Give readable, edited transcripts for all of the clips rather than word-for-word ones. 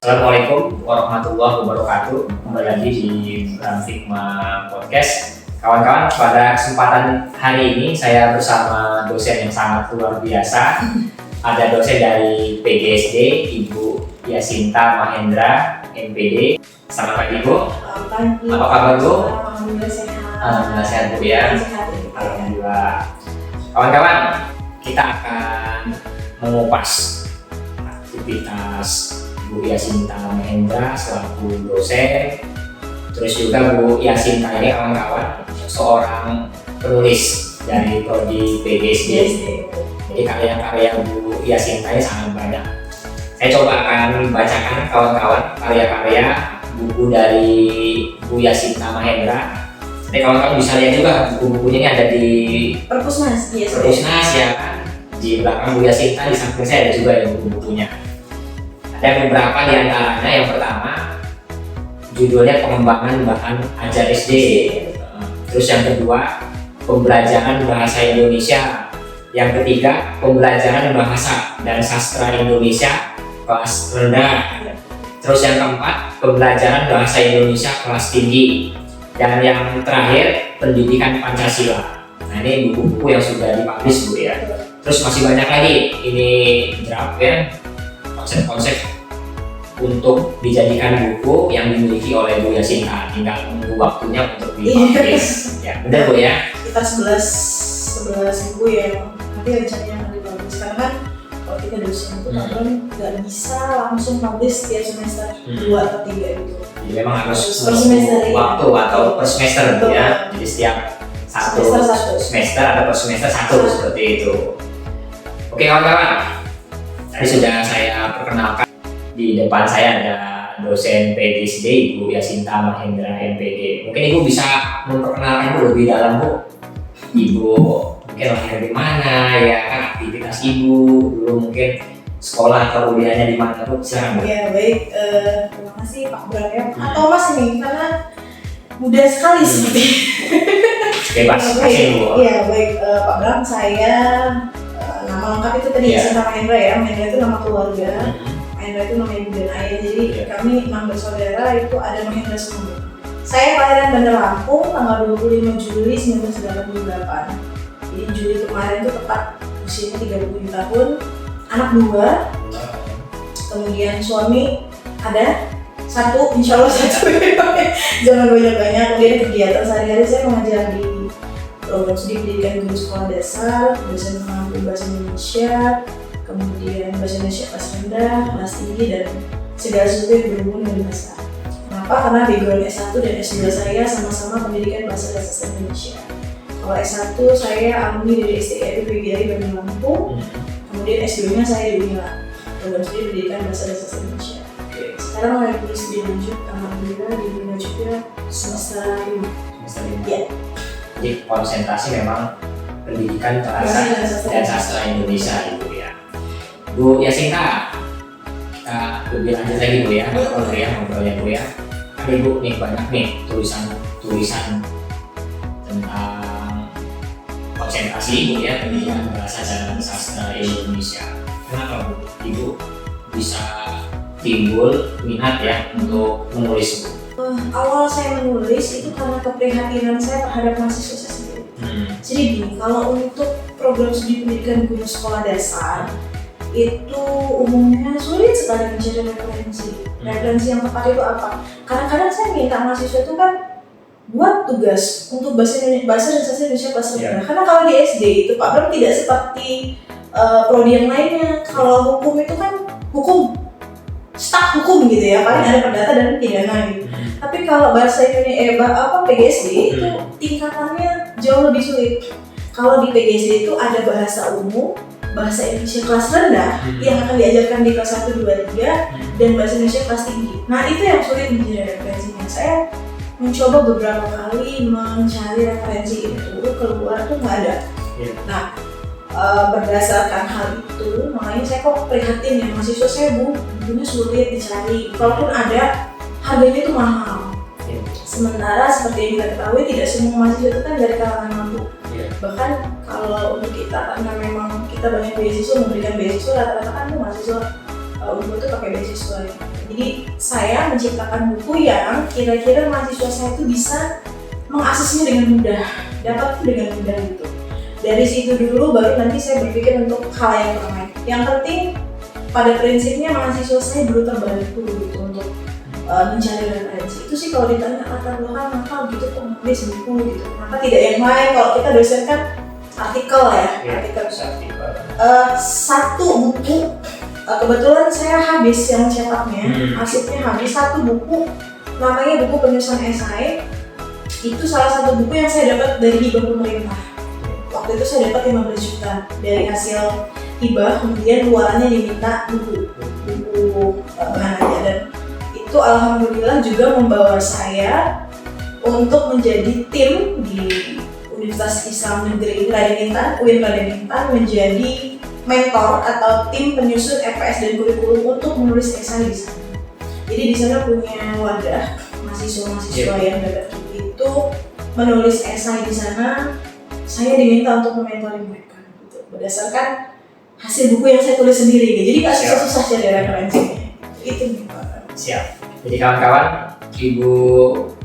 Assalamualaikum warahmatullahi wabarakatuh. Kembali lagi di Hikmah Podcast. Kawan-kawan, pada kesempatan hari ini saya bersama dosen yang sangat luar biasa. Ada dosen dari PGSD, Ibu Yasinta Mahendra, MPD. Selamat pagi, Bu. Selamat pagi. Apa kabar, Bu? Alhamdulillah sehat. Alhamdulillah sehat, Bu ya. Alhamdulillah. Kawan-kawan, kita akan mengupas aktivitas Bu Yasinta Mahendra selaku dosen. Terus juga Bu Yasinta ini kawan-kawan seorang penulis dari prodi PGSD. Jadi karya-karya Bu Yasinta ini sangat banyak. Saya coba akan bacakan kawan-kawan karya-karya buku dari Bu Yasinta Mahendra. Jadi kawan-kawan bisa lihat juga buku-bukunya ini ada di Perpusnas, Perpusnas ya kan. Di belakang Bu Yasinta, di samping saya ada juga yang buku-bukunya. Ada beberapa di antaranya. Yang pertama judulnya pengembangan bahan ajar SD. Terus yang kedua pembelajaran bahasa Indonesia. Yang ketiga pembelajaran bahasa dan sastra Indonesia kelas rendah. Terus yang keempat pembelajaran bahasa Indonesia kelas tinggi. Dan yang terakhir pendidikan Pancasila. Nah ini buku-buku yang sudah dipublish, Bu ya. Terus masih banyak lagi, ini draft ya, konsep-konsep untuk dijadikan buku yang dimiliki oleh Bu Yasinta. Tinggal menunggu waktunya untuk dipublish. Ya, benar Bu ya? Kita 11 buku yang nanti rencananya akan dipublish. Karena kan kalau kita dosen itu kadang nggak bisa langsung publish setiap semester 2 atau 3 gitu. Jadi memang harus per semester waktu atau per semester ya. Jadi setiap satu semester atau per semester satu seperti itu. Oke kawan-kawan, tadi sudah saya perkenalkan. Di depan saya ada dosen PGSD Ibu Yasinta Mahendra MPD. Mungkin Ibu bisa memperkenalkan dulu lebih dalam, Bu. Ibu mungkin lahir di mana ya kan, aktivitas Ibu dulu mungkin sekolah atau kuliahnya di mana, Bu? Silakan, Bu. Ya baik, terima kasih Pak Bram ya. Atau Mas ini karena mudah sekali seperti. Bebas, kasih Bu. Iya baik, Pak Bram, saya nama lengkap itu tadi Yasinta Mahendra ya. Mahendra itu nama keluarga. Mahendra itu nama ibu dan ayah. Jadi kami 6 bersaudara, itu ada Mahendra semua. Saya kelahiran Bandar Lampung tanggal 25 Juli 1988. Jadi Juli kemarin itu tepat usianya 37 tahun. Anak 2. Kemudian suami ada 1, insya Allah 1. Jangan banyak-banyak. Kemudian kegiatan sehari-hari saya mengajar di program studi pendidikan guru sekolah dasar, dosen pengampu bahasa Indonesia, kemudian bahasa Indonesia kelas rendah, kelas tinggi, dan segala sesuatu yang berhubungan dengan bahasa. Kenapa? Karena background S1 dan S2 saya sama-sama pendidikan bahasa dan sastra Indonesia. Kalau S1 saya alumni dari STIP PGRI Bandar Lampung, kemudian S2-nya saya di UNILA, program studi pendidikan bahasa dan sastra Indonesia. Sekarang lagi studi lanjut, alhamdulillah di UNILA juga semester 5. Semester 5. Ya. Jadi konsentrasi memang pendidikan bahasa dan sastra Indonesia Ibu ya. Bu Yasinta, kita lebih lanjut lagi Bu ya, ngobrolnya Bu ya. Ada Ibu nih banyak nih tulisan tentang konsentrasi Ibu ya, pendidikan bahasa dan sastra Indonesia. Kenapa Bu Ibu bisa timbul minat ya untuk menulis Bu? Awal saya menulis itu karena keprihatinan saya terhadap mahasiswa saya sendiri. Jadi gini, kalau untuk program studi pendidikan guru sekolah dasar itu umumnya sulit sekali mencari referensi. Referensi yang tepat itu apa? Kadang-kadang saya minta mahasiswa itu kan buat tugas untuk bahasa dan sastra Indonesia kelas rendah. Karena kalau di SD itu Pak Bram tidak seperti prodi yang lainnya. Kalau hukum itu kan hukum staf hukum gitu ya, paling ada perdata dan pidana gitu. Tapi kalau bahasa Indonesia PGSD itu tingkatannya jauh lebih sulit. Kalau di PGSD itu ada bahasa umum, bahasa Indonesia kelas rendah yang akan diajarkan di kelas 1, 2, 3 dan bahasa Indonesia kelas tinggi. Nah itu yang sulit menjadi referensinya. Saya mencoba beberapa kali mencari referensi itu, keluar tuh nggak ada. Nah berdasarkan hal itu, makanya saya kok prihatin ya, mahasiswa saya bukunya sulit dicari. Kalaupun ada, harganya itu mahal. Sementara seperti yang kita ketahui, tidak semua mahasiswa itu kan dari kalangan mampu. Bahkan kalau untuk kita, karena memang kita banyak beasiswa, memberikan beasiswa, rata-rata kan mahasiswa Unpul tuh pakai beasiswa. Jadi saya menciptakan buku yang kira-kira mahasiswa saya itu bisa mengaksesnya dengan mudah, dapat dengan mudah gitu. Dari situ dulu baru nanti saya berpikir untuk hal yang lain. Yang penting pada prinsipnya mahasiswa saya dulu terbantu gitu untuk mencari referensi. Itu sih kalau ditanya latar belakang kenapa gitu kok nulis buku gitu. Kenapa tidak yang lain? Kalau kita dosen kan artikel ya, artikel. Satu buku kebetulan saya habis yang cetaknya, arsipnya habis. Satu buku namanya buku penyusunan esai. Itu salah satu buku yang saya dapat dari hibah pemerintah. Waktu itu saya dapat 15 juta dari hasil hibah, kemudian luarannya diminta buku bahan aja, dan itu alhamdulillah juga membawa saya untuk menjadi tim di Universitas Islam Negeri Raden Intan, UIN Raden Intan, menjadi mentor atau tim penyusun EPS dan kurikulum untuk menulis esai di sana. Jadi di sana punya wadah mahasiswa-mahasiswa yang dapat itu menulis esai di sana. Saya diminta untuk mementori mereka gitu, berdasarkan hasil buku yang saya tulis sendiri gitu. Jadi nggak susah-susah cari referensinya. Itu nih Pak. Siap. Jadi kawan-kawan, Ibu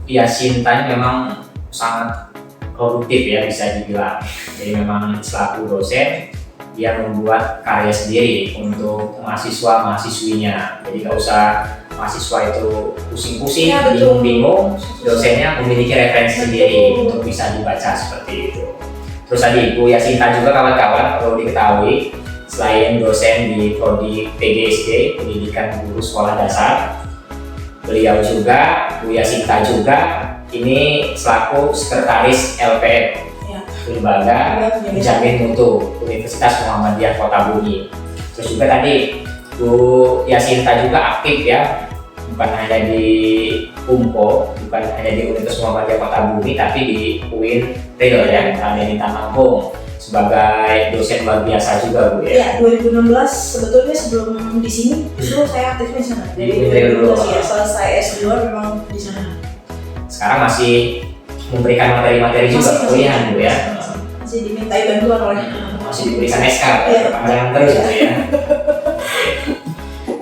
Yasinta memang sangat produktif ya, bisa dibilang. Jadi memang selaku dosen dia membuat karya sendiri untuk mahasiswa-mahasiswinya. Jadi nggak usah mahasiswa itu pusing-pusing, bingung-bingung, dosennya memiliki referensi sendiri untuk bisa dibaca seperti itu. Terus tadi Bu Yasinta juga kawan-kawan perlu diketahui, selain dosen di Prodi PGSD, Pendidikan Guru Sekolah Dasar, beliau juga, Bu Yasinta juga, ini selaku sekretaris LPM, Lembaga Penjamin Mutu Universitas Muhammadiyah Kota Bumi. Terus juga tadi Bu Yasinta juga aktif ya, bukan hanya di UMPO, bukan hanya di Universitas Muhammadiyah Kota Bumi, tapi di UIN Real ya, Raden Intan Lampung, sebagai dosen luar biasa juga Bu ya. Iya, 2016 sebetulnya sebelum di sini justru saya aktifnya di sana. Dari 2016 ya, selesai S2 memang di sana. Sekarang masih memberikan materi-materi juga kuliah Bu ya. Masih dimintai bantuan oleh masih diberikan SK perpanjangan terus Bu ya.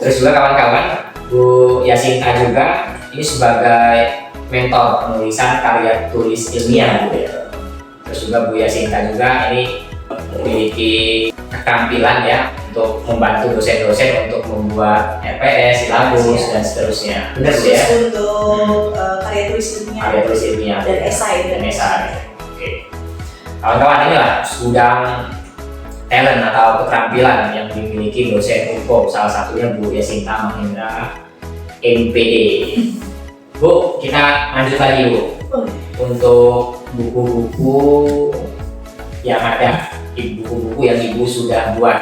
Terus juga kawan-kawan, Bu Yasinta juga ini sebagai mentor penulisan karya tulis ilmiah Bu ya. Terus juga Bu Yasinta juga ini memiliki keterampilan ya untuk membantu dosen-dosen untuk membuat RPS, silabus dan seterusnya. Benar Bu ya? Untuk karya tulis ilmiah dan esai. Oke. Kawan-kawan, inilah gudang talent atau keterampilan yang dimiliki dosen UMPO, salah satunya Bu Yasinta Mahendra MPD. Bu, kita lanjut lagi Bu. Untuk buku-buku yang ada, buku-buku yang Ibu sudah buat.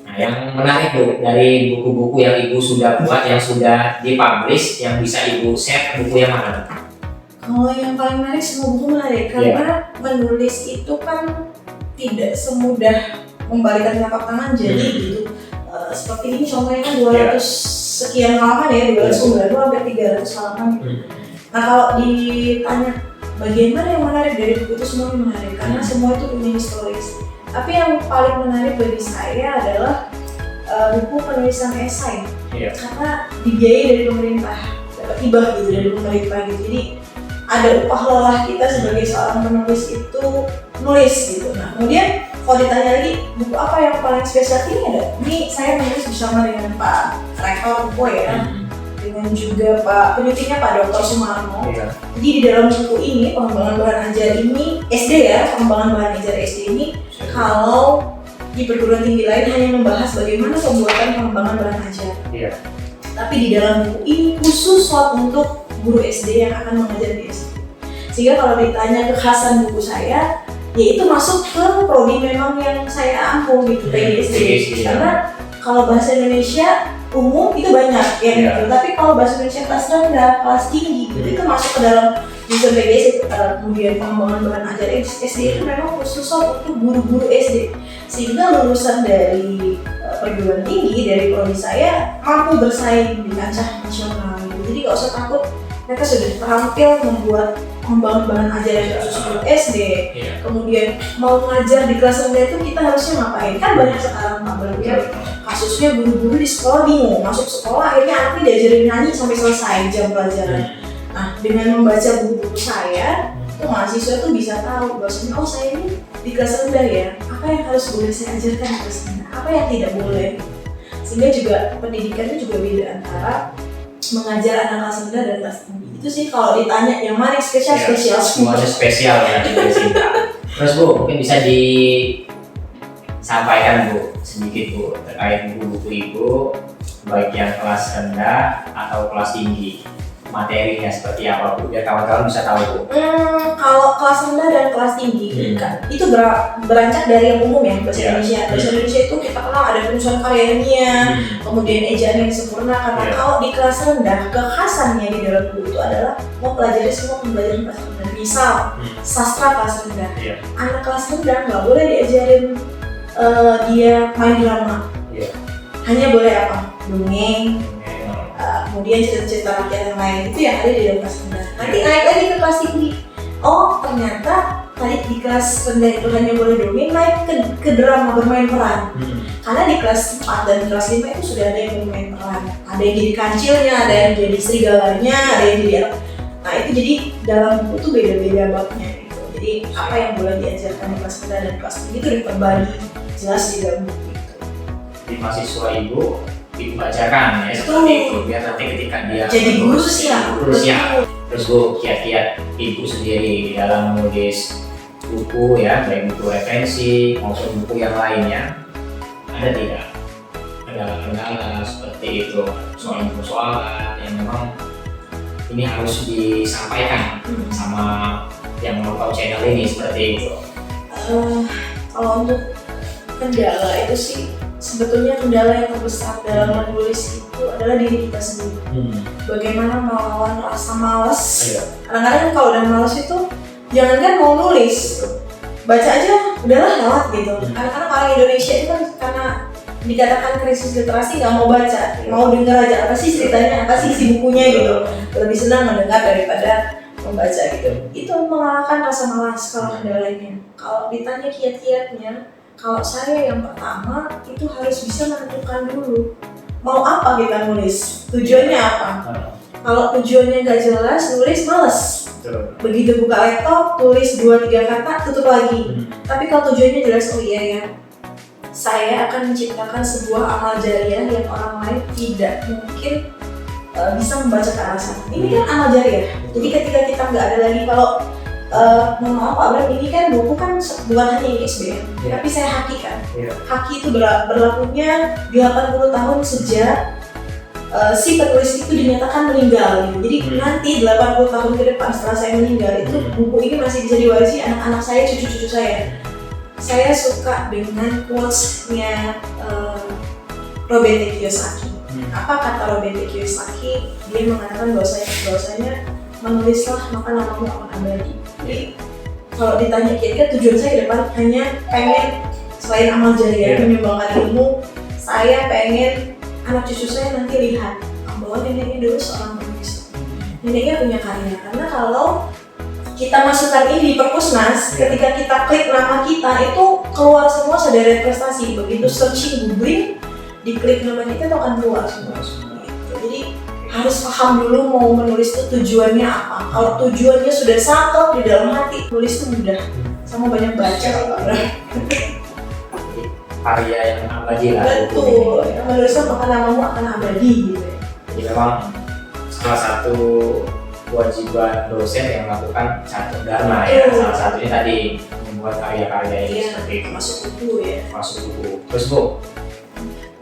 Nah, yang menarik Bu, dari buku-buku yang Ibu sudah buat, yang sudah dipublish, yang bisa Ibu share, buku yang mana? Kalau yang paling menarik, semua buku menarik karena menulis itu kan tidak semudah membalikan telapak tangan jadi gitu. Seperti ini contohnya kan 200 sekian halaman ya, 292 sampai 300 halaman. Nah kalau ditanya bagian mana yang menarik dari buku itu, semuanya menarik karena semua itu punya historis. Tapi yang paling menarik bagi saya adalah buku penulisan esai karena dibiayai dari pemerintah, dapat hibah gitu dari pemerintah gitu. Jadi ada upah lelah kita sebagai seorang penulis itu nulis gitu. Nah kemudian kalau ditanya lagi buku apa yang paling spesial, ini saya menulis bersama dengan Pak Rektor UMPO ya, dengan juga Pak penelitinya Pak Dr. Sumarno. Jadi di dalam buku ini pengembangan bahan ajar ini SD ya, pengembangan bahan ajar SD ini kalau di perguruan tinggi lain hanya membahas bagaimana pembuatan pengembangan bahan ajar. Tapi di dalam buku ini khusus untuk guru SD yang akan mengajar di SD. Sehingga kalau ditanya kekhasan buku saya, ya itu masuk ke prodi memang yang saya ampuh gitu, PGSD. Karena kalau bahasa Indonesia umum itu banyak ya gitu. Tapi kalau bahasa Indonesia kelas rendah, kelas tinggi gitu, itu masuk ke dalam jurusan PGSD. Kemudian pengembangan bahan ajar SD itu memang khusus untuk guru-guru SD. Sehingga lulusan dari perguruan tinggi dari prodi saya mampu bersaing di kancah nasional gitu. Jadi nggak usah takut, mereka sudah terampil membuat membangun bahan ajaran khusus untuk SD. Kemudian mau ngajar di kelas rendah itu kita harusnya ngapain? Kan banyak sekarang Pak Bram ya, kasusnya guru-guru di sekolah bingung, masuk sekolah akhirnya anaknya diajarin nyanyi sampai selesai jam pelajaran. Nah, dengan membaca buku-buku saya, tuh mahasiswa tuh bisa tahu bahwasanya oh saya ini di kelas rendah ya, apa yang harus boleh saya ajarkan di kelas rendah, apa yang tidak boleh. Sehingga juga pendidikannya juga beda antara mengajar anak kelas rendah dan kelas tinggi. Itu sih kalau ditanya yang mana spesial semuanya spesial ya dari Sinta. Terus Bu, mungkin bisa disampaikan Bu sedikit Bu terkait buku-buku Ibu baik yang kelas rendah atau kelas tinggi, materinya seperti apa Bu, biar kawan-kawan bisa tahu Bu. Kalau kelas rendah dan kelas tinggi itu beranjak dari yang umum ya, bahasa Indonesia. Bahasa Indonesia itu kita kenal ada penyusunan karya ilmiah, kemudian ejaan yang sempurna. Karena kalau di kelas rendah, kekhasannya di dalam buku itu adalah mempelajari semua pembelajaran kelas rendah. Misal sastra kelas rendah, anak kelas rendah nggak boleh diajarin dia main drama, hanya boleh apa? Dongeng. Kemudian cerita-cerita rakyat yang lain itu yang ada di dalam kelas rendah. Nanti naik lagi ke kelas tinggi. Oh ternyata tadi di kelas rendah itu hanya boleh dongeng, naik ke drama bermain peran. Karena di kelas 4 dan kelas 5 itu sudah ada yang bermain peran. Ada yang jadi kancilnya, ada yang jadi serigalanya, ada yang jadi apa. Nah itu jadi dalam buku itu beda-beda babnya gitu. Jadi apa yang boleh diajarkan di kelas rendah dan kelas tinggi itu diperbagi jelas di dalam buku itu. Di mahasiswa Ibu dibacakan ya seperti itu biar nanti ketika dia jadi guru siap. Terus Bu, kiat-kiat Ibu sendiri dalam menulis buku ya, baik buku referensi maupun buku yang lainnya, ada tidak kendala-kendala seperti itu, soal-soalan yang memang ini harus disampaikan sama yang menonton channel ini seperti itu? Kalau untuk kendala itu sih sebetulnya kendala yang terbesar dalam menulis itu adalah diri kita sendiri. Bagaimana melawan rasa malas. Kadang-kadang kalau udah malas itu jangankan mau nulis, baca aja udahlah lewat gitu. Karena orang Indonesia itu kan karena dikatakan krisis literasi nggak mau baca, mau dengar aja apa sih ceritanya, apa sih isi bukunya gitu. Lebih senang mendengar daripada membaca gitu. Itu mengalahkan rasa malas kalau kendalanya. Kalau ditanya kiat-kiatnya, kalau saya yang pertama itu harus bisa menentukan dulu mau apa kita nulis, tujuannya apa. Kalau tujuannya nggak jelas, nulis males. Begitu buka laptop, tulis 2-3 kata, tutup lagi. Tapi kalau tujuannya jelas, oh iya ya, saya akan menciptakan sebuah amal jariah yang orang lain tidak mungkin bisa membaca ke arah sana. Ini kan amal jariah. Jadi ketika kita nggak ada lagi, kalau mohon maaf Pak Bram, ini kan buku kan bukan hanya ISB tapi saya haki kan. Haki itu berlakunya 80 tahun sejak si penulis itu dinyatakan meninggal gitu. Jadi nanti 80 tahun ke depan setelah saya meninggal itu buku ini masih bisa diwarisi anak-anak saya, cucu-cucu saya. Saya suka dengan quotes-nya Robert T. Kiyosaki. Apa kata Robert T. Kiyosaki? Dia mengatakan bahwasanya menulislah maka namamu akan abadi. Jadi kalau ditanya kira-kira tujuan saya ke depan hanya pengen selain amal jariah menyumbangkan ilmu, saya pengen anak cucu saya nanti lihat bahwa neneknya dulu seorang penulis, neneknya punya karya. Karena kalau kita masukkan ini di perpusnas, ketika kita klik nama kita itu keluar semua sederet prestasi. Begitu searching googling, diklik nama kita itu akan keluar semua. Jadi harus paham dulu mau menulis itu tujuannya apa. Kalau tujuannya sudah cakep di dalam hati, tulis itu mudah, sama banyak baca. Karya yang abadi lah. Betul, yang menulisnya maka namamu akan abadi gitu ya. Jadi memang salah satu kewajiban dosen yang melakukan catur dharma ya. Salah satunya tadi membuat karya-karya ini seperti itu. Masuk buku ya. Masuk buku. Terus Bu,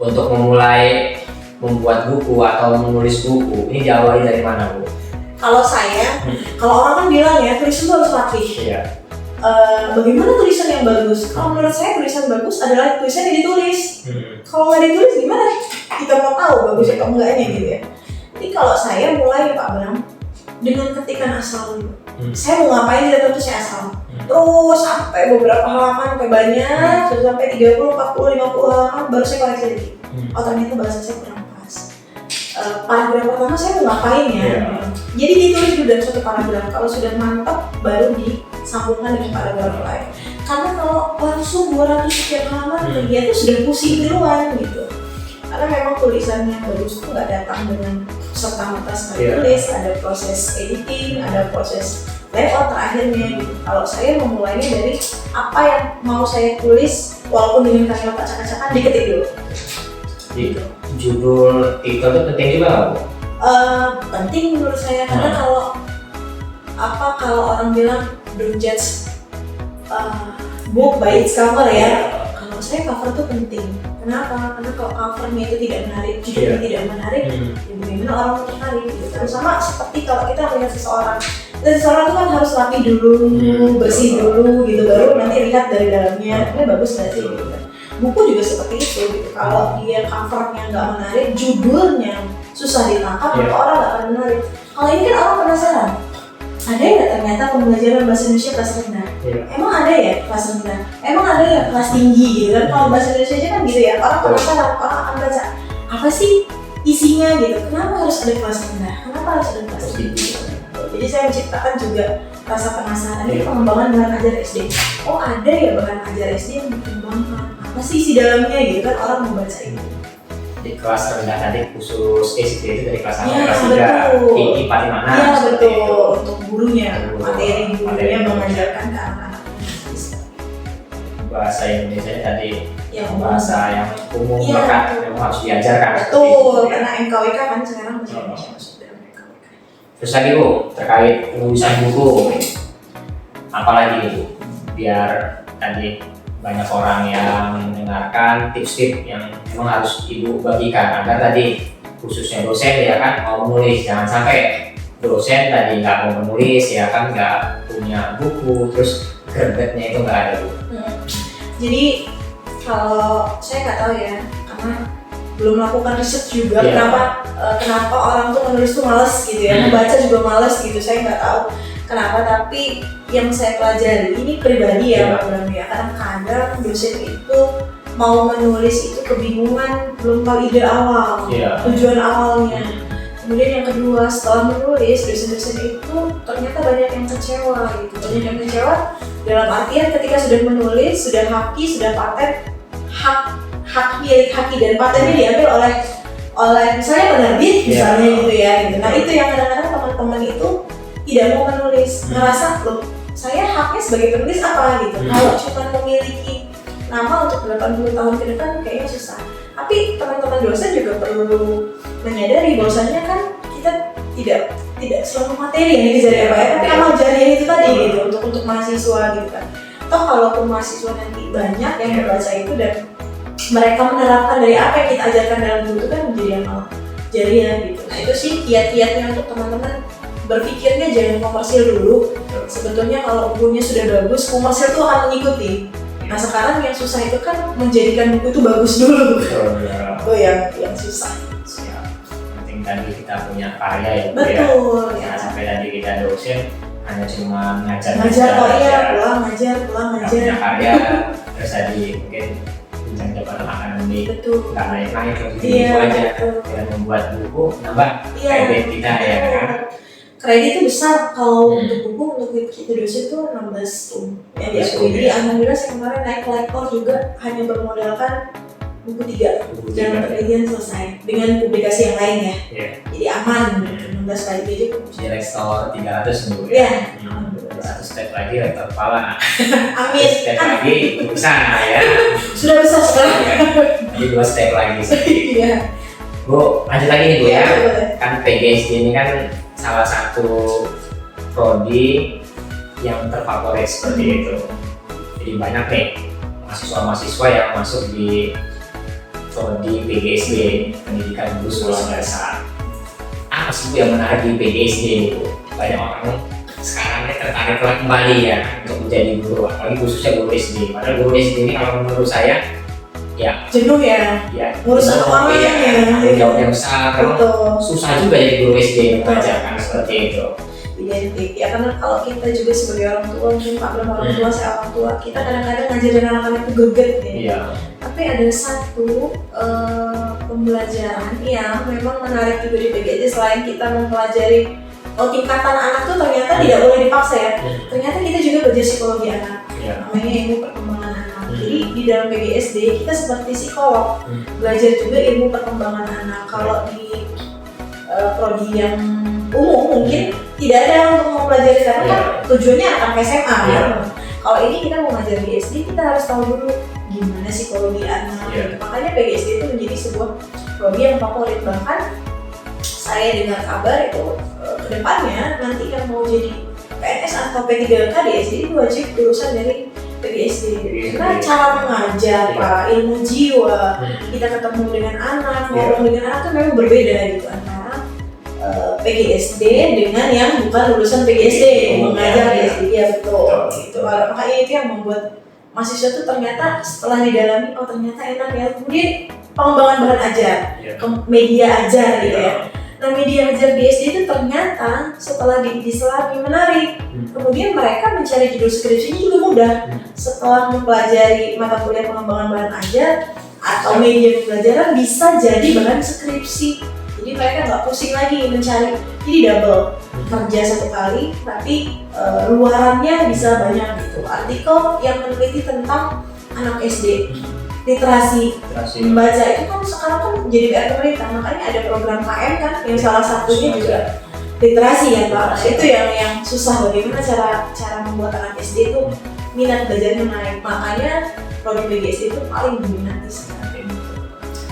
untuk memulai membuat buku atau menulis buku, ini diawali dari mana Bu? Kalau saya, kalau orang kan bilang ya tulisan itu harus rapih. Bagaimana tulisan yang bagus? Kalau menurut saya tulisan bagus adalah tulisan yang ditulis. Kalau nggak ditulis gimana kita mau tahu bagus atau enggaknya gitu ya. Jadi kalau saya mulai Pak Bram dengan ketikan asal dulu. Saya mau ngapain tidak tentu saya asal. Terus sampai beberapa halaman sampai banyak, sudah sampai 30, 40, 50 halaman baru saya koreksi lagi. Oh ternyata bahasa saya kurang pas. paragraf pertama saya mau ngapain ya. Jadi ditulis dulu dalam satu paragraf, kalau sudah mantap baru disambungkan dengan paragraf lain. Karena kalau langsung 200 sekian halaman dia tuh sudah pusing duluan gitu. Karena memang tulisan yang bagus itu nggak datang dengan serta-merta sekali tulis, ada proses editing, ada proses layout terakhirnya gitu. Kalau saya memulainya dari apa yang mau saya tulis, walaupun dengan kalimat acak-acakan, diketik dulu. Gitu. Judul titel itu penting juga nggak, Bu? Penting menurut saya, karena kalau orang bilang don't judge book by its cover ya. Kalau saya cover tuh penting. Kenapa? Karena kalau covernya itu tidak menarik, judulnya tidak menarik, ya bagaimana orang mau tertarik gitu. Terutama seperti kalau kita melihat seseorang itu kan harus rapi dulu, bersih dulu gitu, baru nanti lihat dari dalamnya, ini bagus nggak sih gitu kan. Buku juga seperti itu gitu. Kalau dia covernya nggak menarik, judulnya susah ditangkap, maka orang nggak akan menarik. Kalau ini kan orang penasaran, ada ya ternyata pembelajaran bahasa Indonesia kelas rendah. Emang ada ya kelas rendah? Emang ada ya kelas tinggi gitu kan? Kalau bahasa Indonesia aja kan gitu ya, orang penasaran, orang akan baca apa sih isinya gitu. Kenapa harus ada kelas rendah? Kenapa harus ada kelas tinggi? Jadi saya menciptakan juga rasa penasaran. Ini pengembangan bahan ajar SD. Oh ada ya bahan ajar SD yang dikembangkan. Apa sih isi dalamnya gitu kan, orang membaca itu. Di kelas rendah tadi khusus SD itu dari kelas 1 ya, kelas 3 tinggi pati mana? Iya betul, untuk gurunya, materi gurunya mengajarkan ke anak-anak. Bahasa Indonesia tadi yang bahasa yang umum ya, kan memang harus diajarkan. Betul, karena MKWK kan sekarang bahasa Indonesia masuk dalam MKWK. Terus lagi Bu, terkait penulisan buku, apalagi itu biar tadi banyak orang yang mendengarkan tips-tips yang memang harus Ibu bagikan agar tadi khususnya dosen ya kan mau menulis, jangan sampai dosen tadi nggak mau menulis ya kan, nggak punya buku terus gregetnya itu nggak ada Bu. Jadi kalau saya nggak tahu ya, karena belum melakukan riset juga kenapa orang tuh menulis tuh males gitu ya, membaca juga males gitu, saya nggak tahu kenapa, tapi yang saya pelajari ini pribadi ya Pak Bram ya, kadang-kadang dosen itu mau menulis itu kebingungan, belum tahu ide awal, tujuan awalnya. Kemudian yang kedua, setelah menulis, dosen-dosen itu ternyata banyak yang kecewa gitu, banyak yang kecewa dalam artian ketika sudah menulis, sudah haki, sudah paten, hak milik haki dan patennya diambil oleh misalnya penerbit misalnya gitu ya gitu. Nah itu yang kadang-kadang teman-teman itu tidak mau menulis, ngerasa loh saya haknya sebagai penulis apa gitu. Kalau cuma memiliki nama untuk 80 tahun ke depan kayaknya susah. Tapi teman-teman dosen juga perlu menyadari bahwasanya kan kita tidak selalu materi yang dikejar ya Pak ya, tapi amal jariah itu tadi gitu untuk mahasiswa gitu kan. Toh kalaupun mahasiswa nanti banyak yang membaca itu dan mereka menerapkan dari apa yang kita ajarkan dalam buku itu kan menjadi amal jariah gitu. Nah itu sih kiat-kiatnya untuk teman-teman berpikirnya jangan komersil dulu. Sebetulnya kalau bukunya sudah bagus, komersil itu akan mengikuti. Nah sekarang yang susah itu kan menjadikan buku itu bagus dulu. Itu yang susah. Penting tadi kita punya karya ya. Betul. Jangan sampai tadi kita dosen hanya cuma ngajar pulang ngajar. Punya karya terus tadi mungkin jenjang jabatan akademik nggak naik terus itu aja dan membuat buku nambah kredit kita ya kan. Kredit itu besar kalau untuk buku, untuk kita dosen itu 16 tom yang diakui. Jadi alhamdulillah saya kemarin naik lektor juga hanya bermodalkan buku 3 dan penelitian selesai dengan publikasi yang lain ya. Jadi aman 16 kali aja jadi rektor 300 dulu ya. Satu step lagi rektor kepala. Amin. Step lagi besar ya. Sudah besar sekarang. Jadi 2 step lagi. Iya. Bu, lanjut lagi nih Bu ya. Kan PGSD ini kan salah satu prodi yang terfavorit seperti itu. Jadi banyak nih mahasiswa-mahasiswa yang masuk di prodi PGSD, pendidikan guru sekolah dasar. Apa sih Bu yang menarik di PGSD itu? Banyak orang sekarang tertarik kembali ya untuk menjadi guru, apalagi khususnya guru SD. Padahal guru SD ini kalau menurut saya ya jenuh ya, ngurus anak-anak ya, jawabnya besar, susah juga jadi guru SD mengajarkan seperti itu. Identik ya, karena kalau kita juga sebagai orang tua, mungkin Pak Bram orang tua, saya orang tua, kita kadang-kadang ngajarin anak-anak itu geget ya. Tapi ada satu pembelajaran yang memang menarik juga di PGSD selain kita mempelajari tingkatan anak tuh ternyata tidak boleh dipaksa ya. Ternyata kita juga belajar psikologi anak, namanya ilmu perkembangan anak. Jadi di dalam PGSD kita seperti psikolog, belajar juga ilmu perkembangan anak. Kalau di prodi yang umum mungkin tidak ada untuk mempelajari karena kan tujuannya anak SMA ya. Kalau ini kita mau ngajar di SD, kita harus tahu dulu gimana psikologi anak. Makanya PGSD itu menjadi sebuah prodi yang favorit. Bahkan saya dengar kabar itu kedepannya nanti yang mau jadi PNS atau P3K di SD itu wajib lulusan dari PGSD. Karena cara mengajar, ilmu jiwa, kita ketemu dengan anak, ngobrol dengan anak itu memang berbeda gitu antara PGSD dengan yang bukan lulusan PGSD mengajar di SD. Ya betul. Gitu. Makanya itu yang membuat mahasiswa itu ternyata setelah didalami, oh ternyata enak ya. Kemudian pengembangan bahan ajar, media ajar gitu ya. Nah media ajar di SD itu ternyata setelah diselami menarik. Kemudian mereka mencari judul skripsinya juga mudah. Setelah mempelajari mata kuliah pengembangan bahan ajar atau media pembelajaran bisa jadi bahan skripsi. Jadi mereka nggak pusing lagi mencari, jadi double kerja satu kali, tapi luarannya bisa banyak gitu. Artikel yang meneliti tentang anak SD, literasi membaca itu kan sekarang kan jadi PR pemerintah, makanya ada program KM kan yang salah satunya juga literasi ya Pak. Itu yang susah, bagaimana cara membuat anak SD itu minat belajarnya naik. Makanya prodi PGSD itu paling diminati sekarang.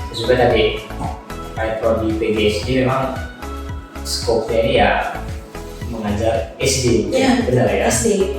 Terus juga tadi kayak prodi PGSD memang skopnya ini ya mengajar SD, benar ya? SD,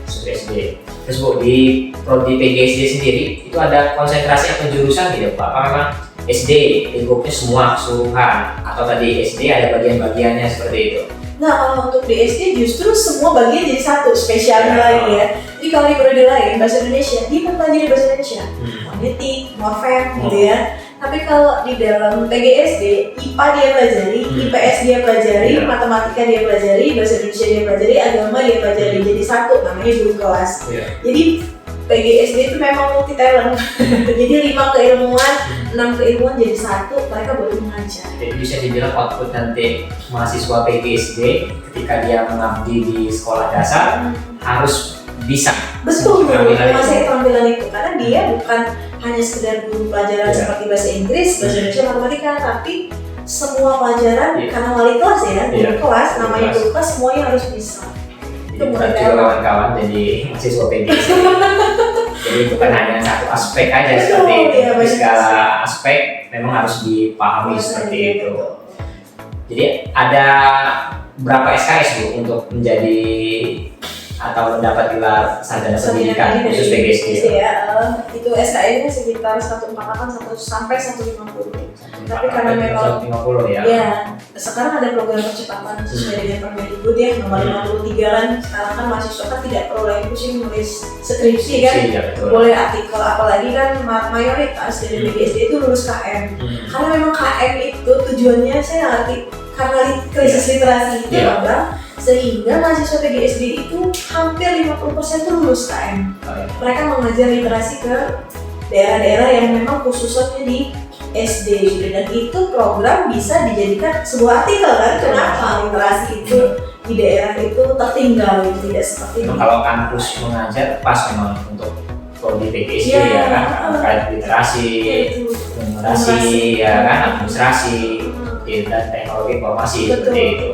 SD. Terus Bu, di prodi PGSD sendiri itu ada konsentrasi atau jurusan gitu Pak? Apa memang SD lingkupnya semua keseluruhan atau tadi SD ada bagian-bagiannya seperti itu? Nah kalau untuk di SD justru semua bagian jadi satu, spesialnya lagi ya. Jadi kalau di prodi lain bahasa Indonesia, dia mempelajari bahasa Indonesia, fonetik, morfem gitu ya. Tapi kalau di dalam PGSD, IPA dia pelajari, IPS dia pelajari, matematika dia pelajari, bahasa Indonesia dia pelajari, agama dia pelajari. Jadi satu, namanya guru kelas. Jadi PGSD itu memang multi talent. Jadi 5 keilmuan, 6 keilmuan jadi satu, mereka boleh mengajar. Jadi bisa dibilang output nanti mahasiswa PGSD ketika dia mengabdi di sekolah dasar harus bisa. Betul, menguasai keterampilan itu karena dia bukan hanya sekedar guru pelajaran seperti bahasa Inggris, bahasa Indonesia, matematika, tapi semua pelajaran karena wali kelas ya, guru kelas, namanya guru kelas semuanya harus bisa. Itu bukan juga kawan-kawan jadi mahasiswa PGSD. Jadi bukan hanya satu aspek aja seperti itu, tapi segala aspek memang harus dipahami seperti itu. Jadi ada berapa SKS Bu untuk menjadi atau mendapat gelar sarjana pendidikan khusus PGSD? Itu SKS-nya sekitar 148 sampai 150. Tapi karena memang 150 ya sekarang ada program percepatan sesuai dengan Permendikbud ya nomor 53 kan. Sekarang kan mahasiswa kan tidak perlu lagi pusing nulis skripsi kan, boleh artikel, apalagi kan mayoritas dari PGSD itu lulus KM. Karena memang KM itu tujuannya saya ngerti karena krisis literasi itu sehingga mahasiswa PGSD itu hampir 50% tuh lulus KM. Mereka mengajar literasi ke daerah-daerah yang memang khususnya di SD dan itu program bisa dijadikan sebuah artikel kan, kenapa literasi itu di daerah itu tertinggal gitu, tidak seperti ini. Kalau kampus mengajar pas memang untuk prodi PGSD ya kan, terkait literasi, numerasi ya kan, administrasi, dan teknologi informasi seperti itu.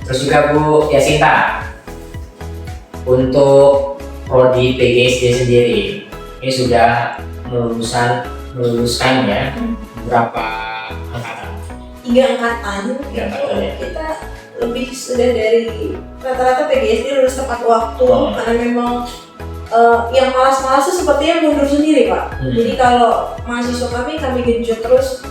Terus juga Bu Yasinta, untuk prodi PGSD sendiri ini sudah meluluskan ya berapa angkatan? 3 angkatan. Kita lebih sudah dari rata-rata PGSD lulus tepat waktu karena memang yang malas-malas itu sepertinya mundur sendiri Pak. Jadi kalau mahasiswa kami genjot terus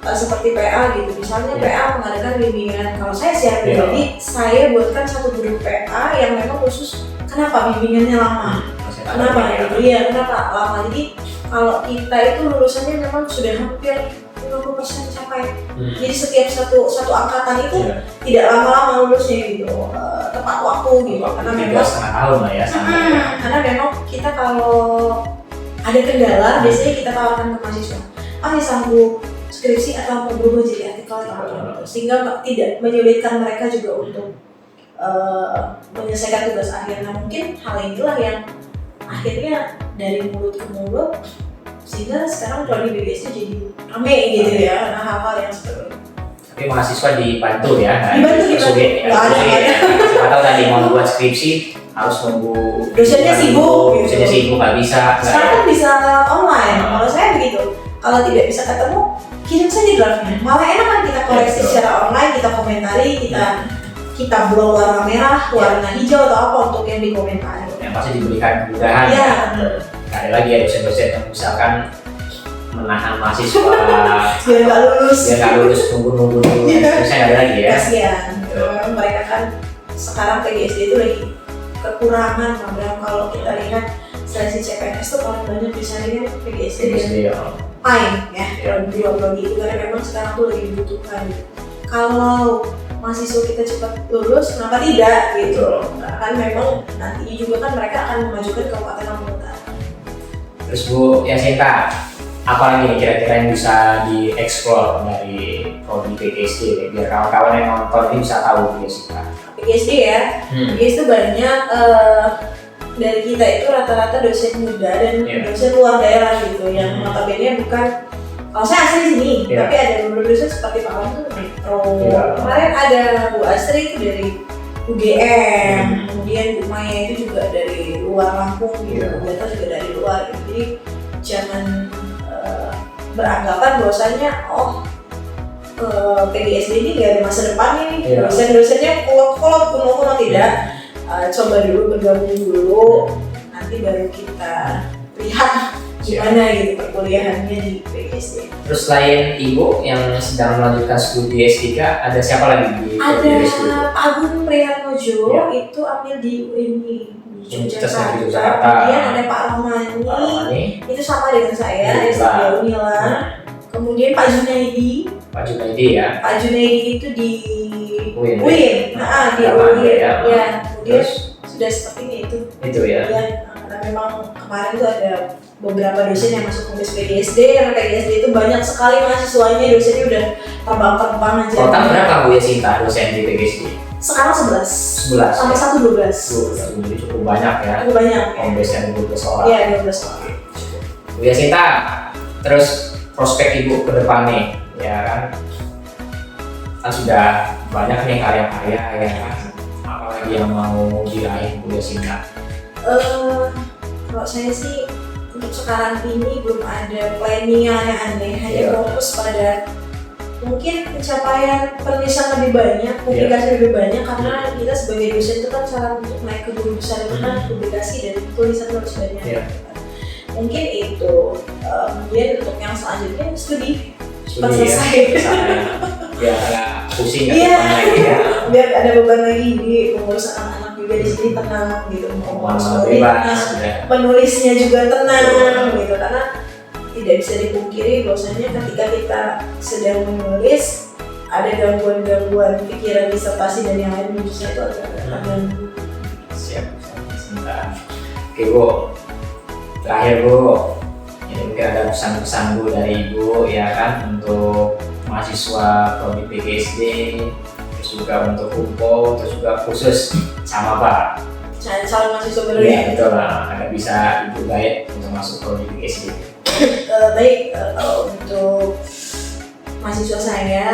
seperti PA gitu, misalnya PA mengadakan bimbingan. Kalau saya secara pribadi, saya buatkan satu grup PA yang memang khusus. Kenapa bimbingannya lama? Kenapa? Iya, kenapa lama? Jadi kalau kita itu lulusannya memang sudah hampir 50% capai. Jadi setiap satu angkatan itu tidak lama-lama lulusnya gitu, tepat waktu gitu. Karena memang setengah tahun lah ya. Karena memang kita kalau ada kendala biasanya kita tawarkan ke mahasiswa. Masih sanggup skripsi atau mau berubah jadi artikel atau apa gitu, sehingga tidak menyulitkan mereka juga untuk menyelesaikan tugas akhir. Nah mungkin hal inilah yang akhirnya dari mulut ke mulut sehingga sekarang prodi BBSD jadi rame gitu ya, karena hal-hal yang seperti itu. Tapi mahasiswa dibantu ya, Dibantu. Siapa tahu tadi mau buat skripsi harus nunggu dosennya sibuk, dosennya sibuk nggak bisa. Sekarang kan bisa online. Kalau saya begitu, kalau tidak bisa ketemu, kirim saja draftnya. Malah enak kan kita koreksi secara online, kita komentari, kita blow warna merah, warna hijau atau apa untuk yang dikomentari. Yang pasti diberikan kemudahan. Iya. Ada lagi ya dosen-dosen yang misalkan menahan mahasiswa biar nggak lulus nunggu terusnya ada lagi ya. Kasian. Mereka kan sekarang PGSD itu lagi kekurangan program. Kalau kita lihat seleksi CPNS tuh paling banyak disarinya PGSD dan PAIN ya, prodi itu karena memang sekarang tuh lagi dibutuhkan. Kalau mahasiswa kita cepat lulus, kenapa tidak gitu? Kan memang nantinya juga kan mereka akan memajukan Kabupaten Lampung Utara. Terus Bu Yasinta, apa lagi nih kira-kira yang bisa dieksplor dari prodi PGSD biar kawan-kawan yang nonton ini bisa tahu Bu Yasinta? PGSD ya, PGSD banyak dari kita itu rata-rata dosen muda dan dosen luar daerah gitu yang notabene bukan, kalau saya asli di sini, tapi ada beberapa dosen seperti Pak Wan tuh Metro. Kemarin ada Bu Astri itu dari UGM, kemudian Bu Maya itu juga dari luar Lampung gitu, Bu Gata juga dari luar gitu. Jadi jangan beranggapan bahwasanya PGSD ini nggak ada masa depan nih, dosen-dosennya kolot kuno tidak. Coba dulu bergabung dulu, nanti baru kita lihat gimana gitu perkuliahannya di PGSD. Terus selain Ibu yang sedang melanjutkan studi S3, ada siapa lagi di PGSD? Ada Pak Agung Priyatmojo, itu ambil di UNI Yogyakarta. Kemudian ada Pak Romani, itu sama dengan saya, S3 Unila. Kemudian Pak Junaidi ya. Pak Junaidi itu di UIN. Di UIN ya. Kemudian sudah sepertinya itu ya. Karena memang kemarin tuh ada beberapa dosen yang masuk kuliah PGSD, karena PGSD itu banyak sekali mahasiswanya, dosennya udah terbang-terbang aja. Total berapa Bu Yasinta dosen di PGSD? Sekarang 11 sama 1 12. Jadi cukup banyak ya. Cukup banyak. Dosen 12 orang. Iya, 12 orang. Bu Yasinta, terus prospek Ibu ke depan nih, ya kan sudah banyak nih karya-karya ya kan, apalagi yang mau diraih Bu Yasinta? Kalau saya sih untuk sekarang ini belum ada planning yang aneh, hanya fokus pada mungkin pencapaian penulisan lebih banyak, publikasi lebih banyak, karena kita sebagai dosen itu kan cara untuk naik ke guru besar itu kan publikasi dan tulisan harus banyak. Mungkin itu. Kemudian untuk yang selanjutnya studi cepat selesai. Biar agak pusing ya. Biar ada beban lagi di pengurus anak-anak juga di sini tenang gitu, mau penulisnya juga tenang gitu, karena tidak bisa dipungkiri bahwasanya ketika kita sedang menulis ada gangguan-gangguan pikiran, disertasi dan yang lain menurut itu agak terganggu. Siap, sebentar. Oke Bu, terakhir Bu, ini mungkin ada pesan-pesan Bu dari Ibu ya kan untuk mahasiswa prodi PGSD, terus juga untuk UMPO, terus juga khusus sama Pak calon mahasiswa baru ya. Betul lah, agak bisa Ibu guide untuk masuk prodi PGSD. Baik, untuk mahasiswa saya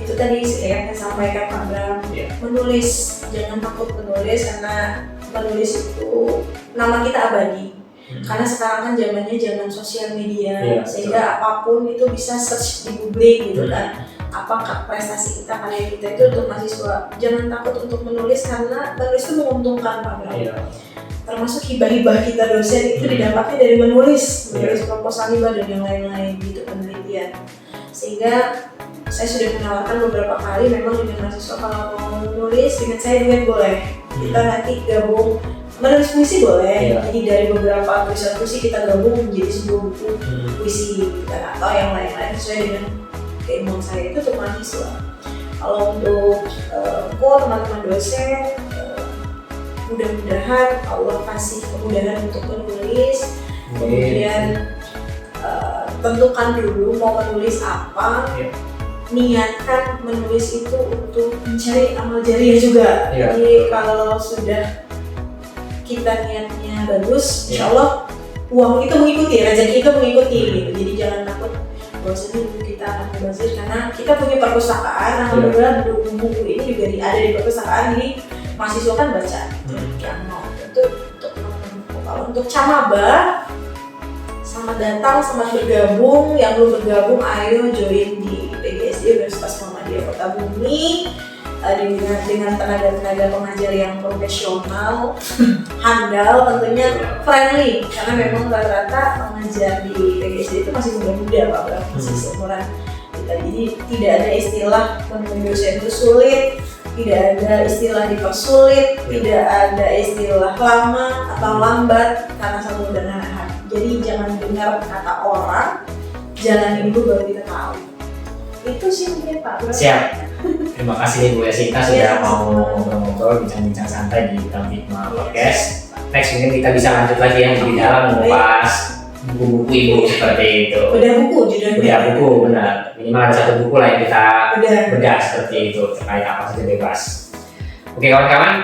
itu tadi yang saya sampaikan Pak Bram, menulis, jangan takut menulis, karena menulis itu nama kita abadi. Karena sekarang kan zamannya zaman sosial media, sehingga apapun itu bisa search di publik gitu kan. Apakah prestasi kita, karya kita itu untuk mahasiswa, jangan takut untuk menulis, karena menulis itu menguntungkan Pak Bram. Termasuk hibah-hibah kita dosen itu didapatnya dari menulis proposal hibah dan yang lain-lain gitu, penelitian. Sehingga saya sudah menawarkan beberapa kali memang dengan mahasiswa kalau mau menulis dengan saya juga boleh. Kita nanti gabung menulis puisi boleh, jadi dari beberapa tulisan puisi kita gabung menjadi sebuah buku puisi atau yang lain-lain sesuai dengan keinginan saya itu untuk mahasiswa. Kalau untuk teman-teman dosen, mudah-mudahan Allah kasih kemudahan untuk menulis, kemudian tentukan dulu mau menulis apa. Iya. Niatkan menulis itu untuk mencari amal jariah juga. Iya. Jadi kalau sudah kita niatnya bagus, Iya. insya Allah uang itu mengikuti, rezeki itu mengikuti gitu. Jadi jangan takut bahwasanya buku kita akan mubazir, karena kita punya perpustakaan. Alhamdulillah buku ini juga ada di perpustakaan, jadi mahasiswa kan baca. Yang mau itu untuk kalau untuk Camaba, selamat datang, selamat bergabung. Yang belum bergabung, ayo join di PGSD Universitas Muhammadiyah Kota Bumi. Dengan tenaga-tenaga pengajar yang profesional, handal, tentunya friendly, karena memang rata-rata pengajar di PGSD itu masih muda-muda Pak Bram, masih seumuran kita. Jadi tidak ada istilah menemui dosen itu sulit, tidak ada istilah dipersulit, tidak ada istilah lama atau lambat, karena satu dan lain hal. Jadi jangan dengar kata orang, jalanin dulu baru kita tahu. Itu sih mungkin Pak Bram. Siap. Terima kasih nih Bu Yasinta sudah mau ngobrol-ngobrol, bincang-bincang santai di Dalam Hikmah Podcast. Next mungkin kita bisa lanjut lagi yang lebih dalam mengupas buku-buku Ibu seperti itu. Bedah buku judulnya. Bedah buku, benar. Minimal ada satu buku lah yang kita bedah seperti itu terkait apa saja bebas. Oke kawan-kawan,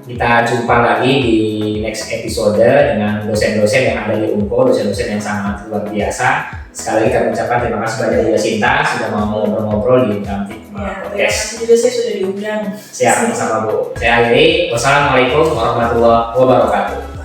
kita jumpa lagi di next episode dengan dosen-dosen yang ada di UNPO, dosen-dosen yang sangat luar biasa. Sekali lagi kami ucapkan terima kasih pada Bu Yasinta sudah mau ngobrol-ngobrol di Dalam Hikmah Podcast. Terima kasih juga saya sudah diundang. Siap, sama Bu. Saya akhiri. Wassalamualaikum warahmatullahi wabarakatuh.